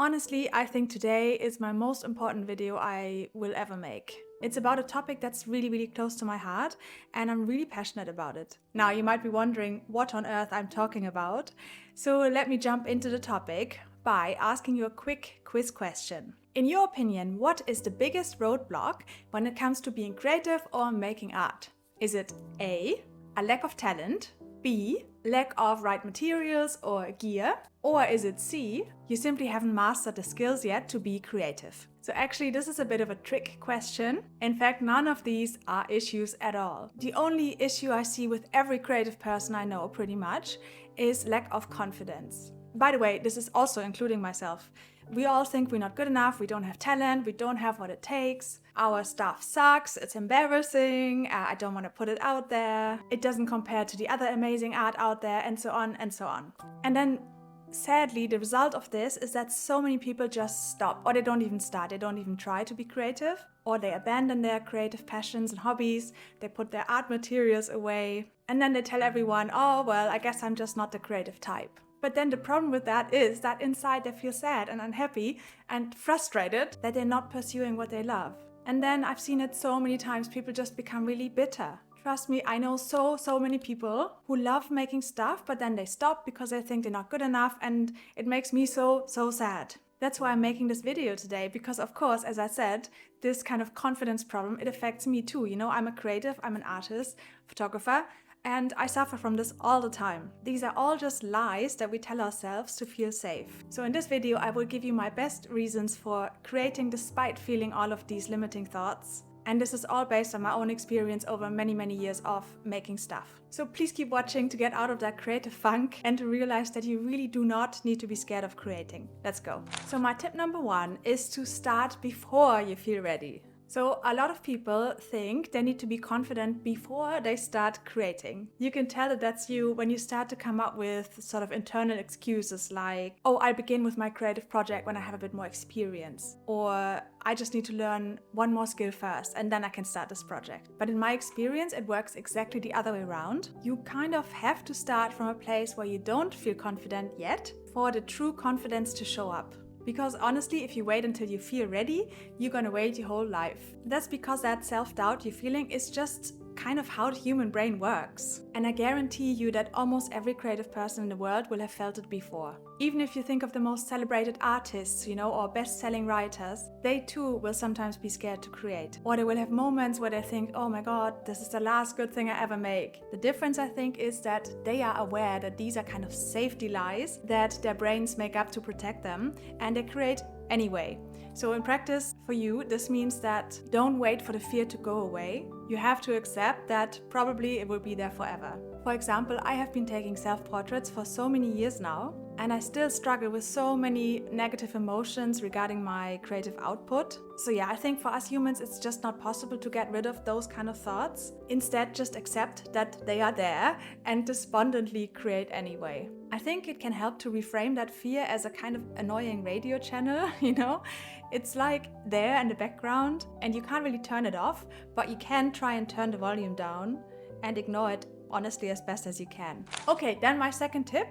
Honestly, I think today is my most important video I will ever make. It's about a topic that's really close to my heart, and I'm really passionate about it. Now, you might be wondering what on earth I'm talking about, so let me jump into the topic by asking you a quick quiz question. In your opinion, what is the biggest roadblock when it comes to being creative or making art? Is it A, a lack of talent, B, lack of right materials or gear, or is it C, you simply haven't mastered the skills yet to be creative? So actually this is a bit of a trick question. In fact, none of these are issues at all. The only issue I see with every creative person I know pretty much is lack of confidence. By the way, this is also including myself. We all think we're not good enough, we don't have talent, we don't have what it takes. Our stuff sucks, it's embarrassing, I don't want to put it out there, it doesn't compare to the other amazing art out there, and so on and so on. And then sadly, the result of this is that so many people just stop, or they don't even start, they don't even try to be creative, or they abandon their creative passions and hobbies, they put their art materials away, and then they tell everyone, oh well, I guess I'm just not the creative type. But then the problem with that is that inside they feel sad and unhappy and frustrated that they're not pursuing what they love. And then I've seen it so many times, people just become really bitter. Trust me, I know so many people who love making stuff, but then they stop because they think they're not good enough, and it makes me so sad. That's why I'm making this video today, because of course, as I said, this kind of confidence problem, it affects me too. You know, I'm a creative, I'm an artist, photographer, and I suffer from this all the time. These are all just lies that we tell ourselves to feel safe. So in this video, I will give you my best reasons for creating despite feeling all of these limiting thoughts. And this is all based on my own experience over many years of making stuff. So please keep watching to get out of that creative funk and to realize that you really do not need to be scared of creating. Let's go. So my tip number 1 is to start before you feel ready. So a lot of people think they need to be confident before they start creating. You can tell that that's you when you start to come up with sort of internal excuses like, oh, I'll begin with my creative project when I have a bit more experience. Or I just need to learn one more skill first and then I can start this project. But in my experience, it works exactly the other way around. You kind of have to start from a place where you don't feel confident yet for the true confidence to show up. Because honestly, if you wait until you feel ready, you're gonna wait your whole life. That's because that self-doubt you're feeling is just kind of how the human brain works. And I guarantee you that almost every creative person in the world will have felt it before. Even if you think of the most celebrated artists, you know, or best-selling writers, they too will sometimes be scared to create. Or they will have moments where they think, oh my god, this is the last good thing I ever make. The difference, I think, is that they are aware that these are kind of safety lies that their brains make up to protect them, and they create anyway. So in practice, for you, this means that don't wait for the fear to go away. You have to accept that probably it will be there forever. For example, I have been taking self-portraits for so many years now, and I still struggle with so many negative emotions regarding my creative output. So yeah, I think for us humans, it's just not possible to get rid of those kind of thoughts. Instead, just accept that they are there and despondently create anyway. I think it can help to reframe that fear as a kind of annoying radio channel, you know? It's like there in the background and you can't really turn it off, but you can try and turn the volume down and ignore it honestly as best as you can. Okay, then my second tip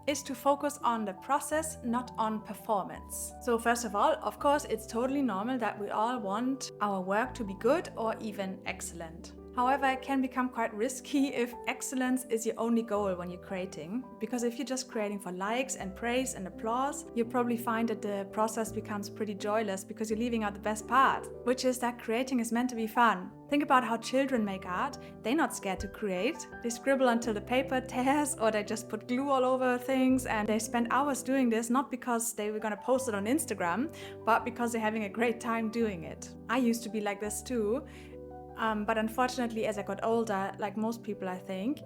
is to focus on the process, not on performance. So first of all, of course, it's totally normal that we all want our work to be good or even excellent. However, it can become quite risky if excellence is your only goal when you're creating. Because if you're just creating for likes and praise and applause, you'll probably find that the process becomes pretty joyless because you're leaving out the best part, which is that creating is meant to be fun. Think about how children make art. They're not scared to create. They scribble until the paper tears, or they just put glue all over things, and they spend hours doing this not because they were gonna post it on Instagram, but because they're having a great time doing it. I used to be like this too. But unfortunately, as I got older, like most people I think,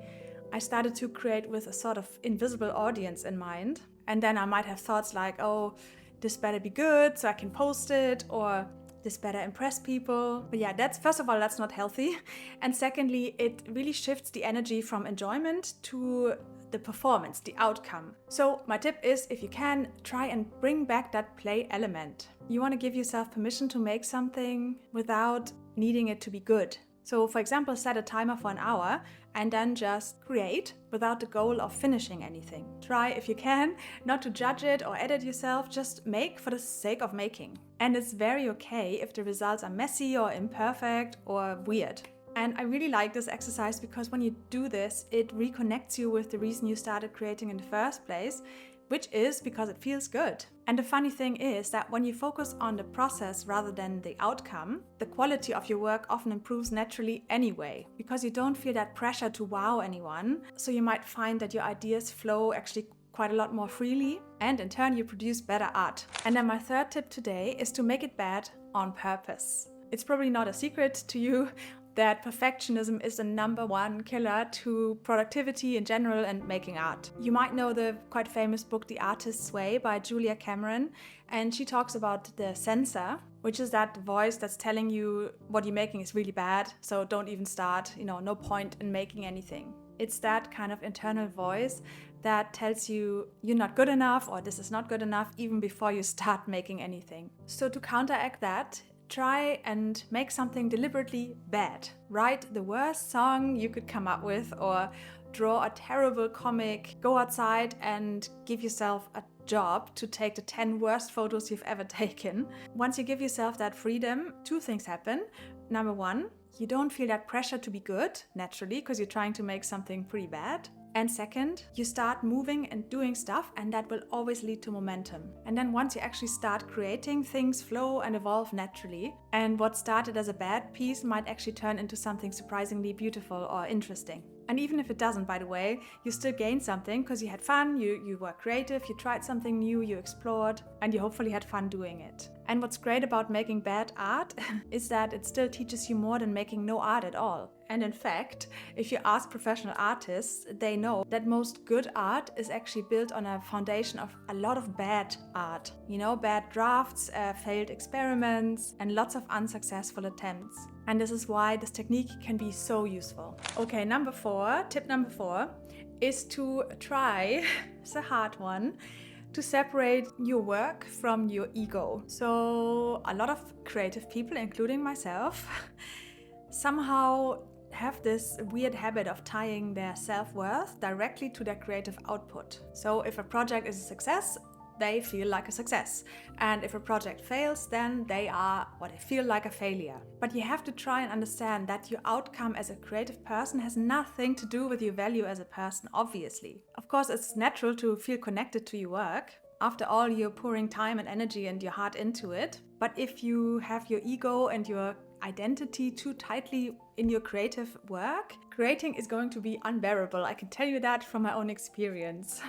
I started to create with a sort of invisible audience in mind. And then I might have thoughts like, oh, this better be good so I can post it, or this better impress people. But yeah, that's first of all, that's not healthy. And secondly, it really shifts the energy from enjoyment to the performance, the outcome. So my tip is, if you can, try and bring back that play element. You want to give yourself permission to make something without needing it to be good. So for example, set a timer for an hour and then just create without the goal of finishing anything. Try, if you can, not to judge it or edit yourself, just make for the sake of making. And it's very okay if the results are messy or imperfect or weird. And I really like this exercise because when you do this, it reconnects you with the reason you started creating in the first place, which is because it feels good. And the funny thing is that when you focus on the process rather than the outcome, the quality of your work often improves naturally anyway, because you don't feel that pressure to wow anyone. So you might find that your ideas flow actually quite a lot more freely, and in turn you produce better art. And then my third tip today is to make it bad on purpose. It's probably not a secret to you that perfectionism is the #1 killer to productivity in general and making art. You might know the quite famous book The Artist's Way by Julia Cameron, and she talks about the censor, which is that voice that's telling you what you're making is really bad, so don't even start, no point in making anything. It's that kind of internal voice that tells you you're not good enough or this is not good enough even before you start making anything. So to counteract that, try and make something deliberately bad. Write the worst song you could come up with, or draw a terrible comic. Go outside and give yourself a job to take the 10 worst photos you've ever taken. Once you give yourself that freedom, 2 things happen. #1, you don't feel that pressure to be good naturally because you're trying to make something pretty bad. And second, you start moving and doing stuff, and that will always lead to momentum. And then once you actually start creating, things flow and evolve naturally. And what started as a bad piece might actually turn into something surprisingly beautiful or interesting. And even if it doesn't, by the way, you still gain something because you had fun, you were creative, you tried something new, you explored, and you hopefully had fun doing it. And what's great about making bad art is that it still teaches you more than making no art at all. And in fact, if you ask professional artists, they know that most good art is actually built on a foundation of a lot of bad art. Bad drafts, failed experiments, and lots of unsuccessful attempts. And this is why this technique can be so useful. Okay, tip number 4 is to try, it's a hard one, to separate your work from your ego. So a lot of creative people, including myself, somehow have this weird habit of tying their self-worth directly to their creative output. So if a project is a success, they feel like a success. And if a project fails, then they feel like a failure. But you have to try and understand that your outcome as a creative person has nothing to do with your value as a person, obviously. Of course, it's natural to feel connected to your work. After all, you're pouring time and energy and your heart into it. But if you have your ego and your identity too tightly in your creative work, creating is going to be unbearable. I can tell you that from my own experience.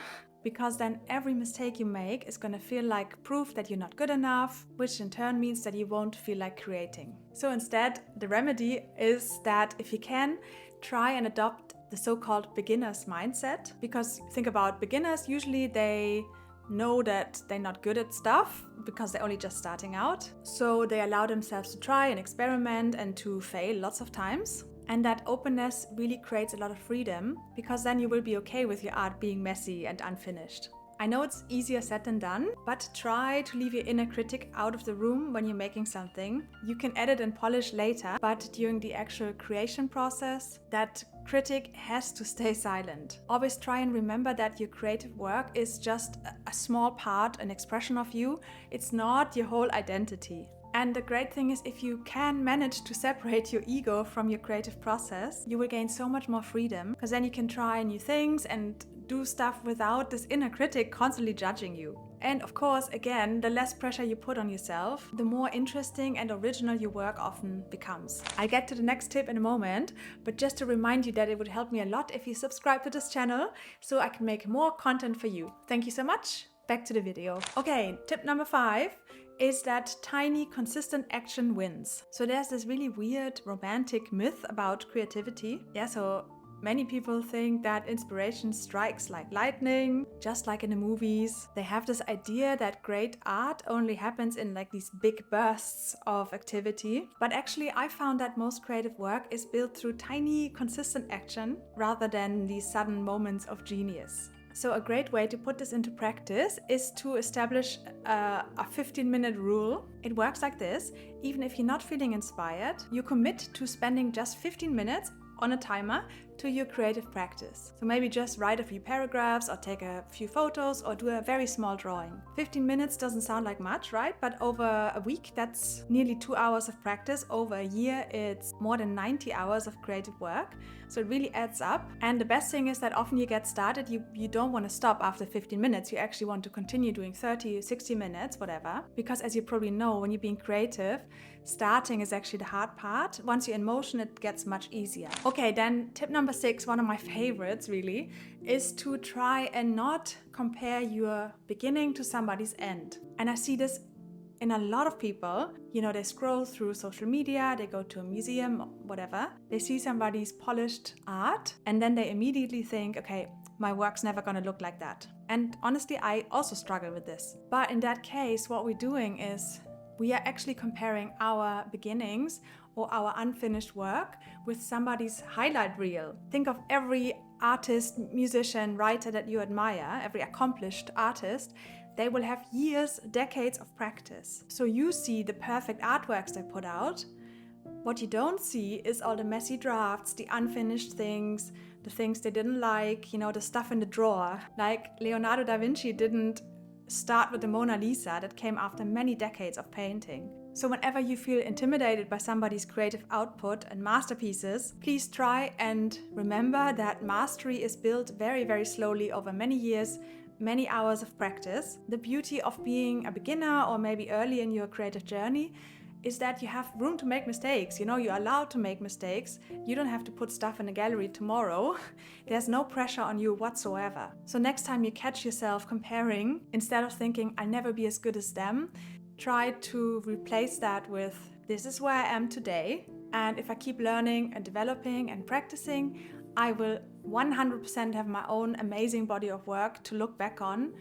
Because then every mistake you make is going to feel like proof that you're not good enough, which in turn means that you won't feel like creating. So instead, the remedy is that if you can, try and adopt the so-called beginner's mindset. Because think about beginners, usually they know that they're not good at stuff because they're only just starting out. So they allow themselves to try and experiment and to fail lots of times. And that openness really creates a lot of freedom, because then you will be okay with your art being messy and unfinished. I know it's easier said than done, but try to leave your inner critic out of the room when you're making something. You can edit and polish later, but during the actual creation process, that critic has to stay silent. Always try and remember that your creative work is just a small part, an expression of you. It's not your whole identity. And the great thing is, if you can manage to separate your ego from your creative process, you will gain so much more freedom, because then you can try new things and do stuff without this inner critic constantly judging you. And of course, again, the less pressure you put on yourself, the more interesting and original your work often becomes. I'll get to the next tip in a moment, but just to remind you that it would help me a lot if you subscribe to this channel so I can make more content for you. Thank you so much. Back to the video. Okay, tip number 5 is that tiny, consistent action wins. So there's this really weird romantic myth about creativity. So many people think that inspiration strikes like lightning, just like in the movies. They have this idea that great art only happens in like these big bursts of activity. But actually, I found that most creative work is built through tiny, consistent action rather than these sudden moments of genius. So a great way to put this into practice is to establish a 15-minute rule. It works like this. Even if you're not feeling inspired, you commit to spending just 15 minutes on a timer to your creative practice. So maybe just write a few paragraphs or take a few photos or do a very small drawing. 15 minutes doesn't sound like much, right? But over a week, that's nearly 2 hours of practice. Over a year, it's more than 90 hours of creative work. So it really adds up. And the best thing is that often you get started, you don't want to stop after 15 minutes. You actually want to continue doing 30, 60 minutes, whatever. Because as you probably know, when you're being creative, starting is actually the hard part. Once you're in motion, it gets much easier. Okay, then tip number 6, one of my favorites really, is to try and not compare your beginning to somebody's end. And I see this in a lot of people. You know, they scroll through social media, they go to a museum, whatever. They see somebody's polished art and then they immediately think, okay, my work's never gonna look like that. And honestly, I also struggle with this. But in that case, what we're doing is we are actually comparing our beginnings or our unfinished work with somebody's highlight reel. Think of every artist, musician, writer that you admire, every accomplished artist. They will have years, decades of practice. So you see the perfect artworks they put out. What you don't see is all the messy drafts, the unfinished things, the things they didn't like, you know, the stuff in the drawer. Like Leonardo da Vinci didn't start with the Mona Lisa, that came after many decades of painting. So whenever you feel intimidated by somebody's creative output and masterpieces, please try and remember that mastery is built very, very slowly over many years, many hours of practice. The beauty of being a beginner or maybe early in your creative journey is that you have room to make mistakes. You know, you're allowed to make mistakes. You don't have to put stuff in a gallery tomorrow. There's no pressure on you whatsoever. So next time you catch yourself comparing, instead of thinking, I'll never be as good as them, try to replace that with, this is where I am today. And if I keep learning and developing and practicing, I will 100% have my own amazing body of work to look back on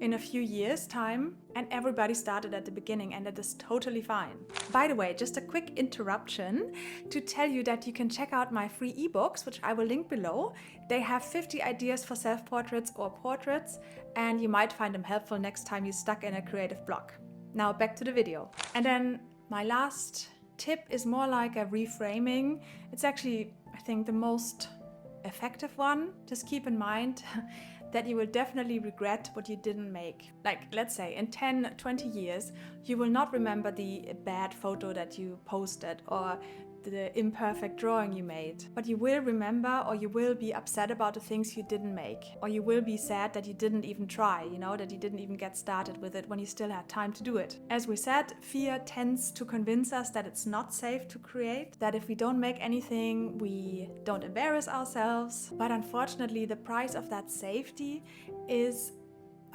in a few years' time. And everybody started at the beginning, and that is totally fine. By the way, just a quick interruption to tell you that you can check out my free ebooks, which I will link below. They have 50 ideas for self-portraits or portraits, and you might find them helpful next time you're stuck in a creative block. Now back to the video. And then my last tip is more like a reframing. It's actually, I think, the most effective one. Just keep in mind that you will definitely regret what you didn't make. Like, let's say in 10, 20 years, you will not remember the bad photo that you posted or the imperfect drawing you made, but you will remember, or you will be upset about the things you didn't make, or you will be sad that you didn't even try, you know, that you didn't even get started with it when you still had time to do it. As we said, fear tends to convince us that it's not safe to create, that if we don't make anything, we don't embarrass ourselves. But unfortunately, the price of that safety is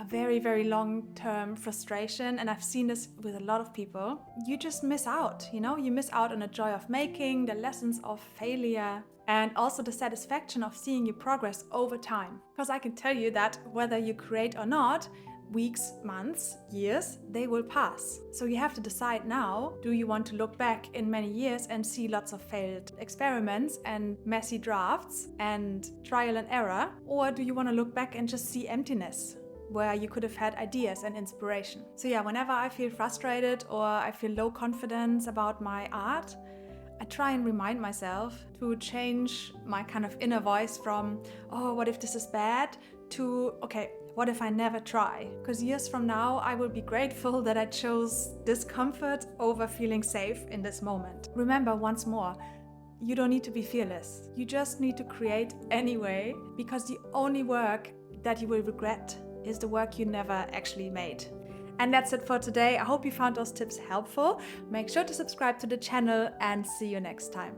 a very, very long-term frustration, and I've seen this with a lot of people. You just miss out, you know? You miss out on the joy of making, the lessons of failure, and also the satisfaction of seeing your progress over time. Because I can tell you that whether you create or not, weeks, months, years, they will pass. So you have to decide now, do you want to look back in many years and see lots of failed experiments and messy drafts and trial and error, or do you want to look back and just see emptiness, where you could have had ideas and inspiration? So yeah, whenever I feel frustrated or I feel low confidence about my art, I try and remind myself to change my kind of inner voice from, oh, what if this is bad, to, okay, what if I never try? Because years from now, I will be grateful that I chose discomfort over feeling safe in this moment. Remember, once more, you don't need to be fearless. You just need to create anyway, because the only work that you will regret is the work you never actually made. And that's it for today. I hope you found those tips helpful. Make sure to subscribe to the channel and see you next time.